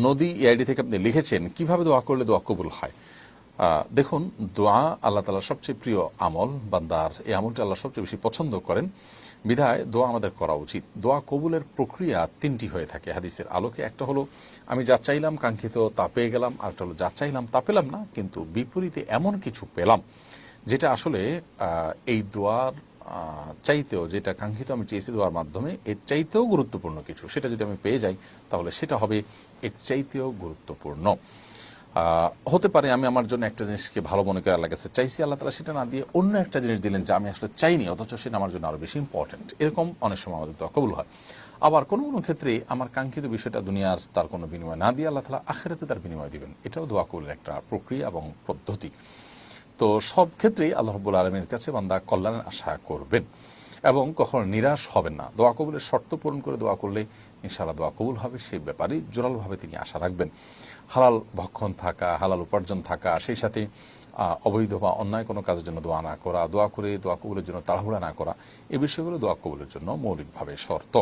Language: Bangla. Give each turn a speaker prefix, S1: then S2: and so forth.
S1: নদী এআইডি থেকে আপনি লিখেছেন কিভাবে দোয়া করলে দোয়া কবুল হয়। দেখুন, দোয়া আল্লাহ তাআলার সবচেয়ে প্রিয় আমল, বান্দার এই আমলটা আল্লাহ সবচেয়ে বেশি পছন্দ করেন, বিধায় দোয়া আমাদের করা উচিত। দোয়া কবুলের প্রক্রিয়া তিনটি হয়ে থাকে হাদিসের আলোকে। একটা হলো আমি যা চাইলাম কাঙ্ক্ষিত তা পেয়ে গেলাম, আরেকটা হলো যা চাইলাম তা পেলাম না, কিন্তু বিপরীতে এমন কিছু পেলাম যেটা আসলে এই দোয়ার চাইতেও, যেটা কাঙ্ক্ষিত আমি চেয়েছি দোয়ার মাধ্যমে, এর চাইতেও গুরুত্বপূর্ণ কিছু, সেটা যদি আমি পেয়ে যাই তাহলে সেটা হবে এর চাইতেও গুরুত্বপূর্ণ। হতে পারে আমি আমার জন্য একটা জিনিসকে ভালো মনে করে আল্লাহর কাছে চাইছি, আল্লাহ তাআলা সেটা না দিয়ে অন্য একটা জিনিস দিলেন যা আমি আসলে চাইনি, অথচ সেটা আমার জন্য আরও বেশি ইম্পর্টেন্ট। এরকম অনেক সময় আমাদের দোয়া কবুল হয়। আবার কোনো কোনো ক্ষেত্রে আমার কাঙ্ক্ষিত বিষয়টা দুনিয়ার তার কোনো বিনিময় না দিয়ে আল্লাহ তাআলা আখিরাতে তার বিনিময় দিবেন। এটাও দোয়া কবুলের একটা প্রক্রিয়া এবং পদ্ধতি। তো সব ক্ষেত্রেই আল্লাহ রাব্বুল আলামিনের কাছে বান্দা কল্যাণের আশা করবেন এবং কখনো নিরাশ হবেন না। দোয়া কবুলের শর্ত পূরণ করে দোয়া করলে ইনশাআল্লাহ দোয়া কবুল হবে, সেই ব্যাপারে জোরালোভাবে তিনি আশা রাখবেন। হালাল ভক্ষণ থাকা, হালাল উপার্জন থাকা, সেই সাথে অবৈধ বা অন্যায় কোনো কাজের জন্য দোয়া না করা, দোয়া করে দোয়া কবুলের জন্য তাড়াহুড়া না করা, এই বিষয়গুলো দোয়া কবুলের জন্য মৌলিকভাবে শর্ত।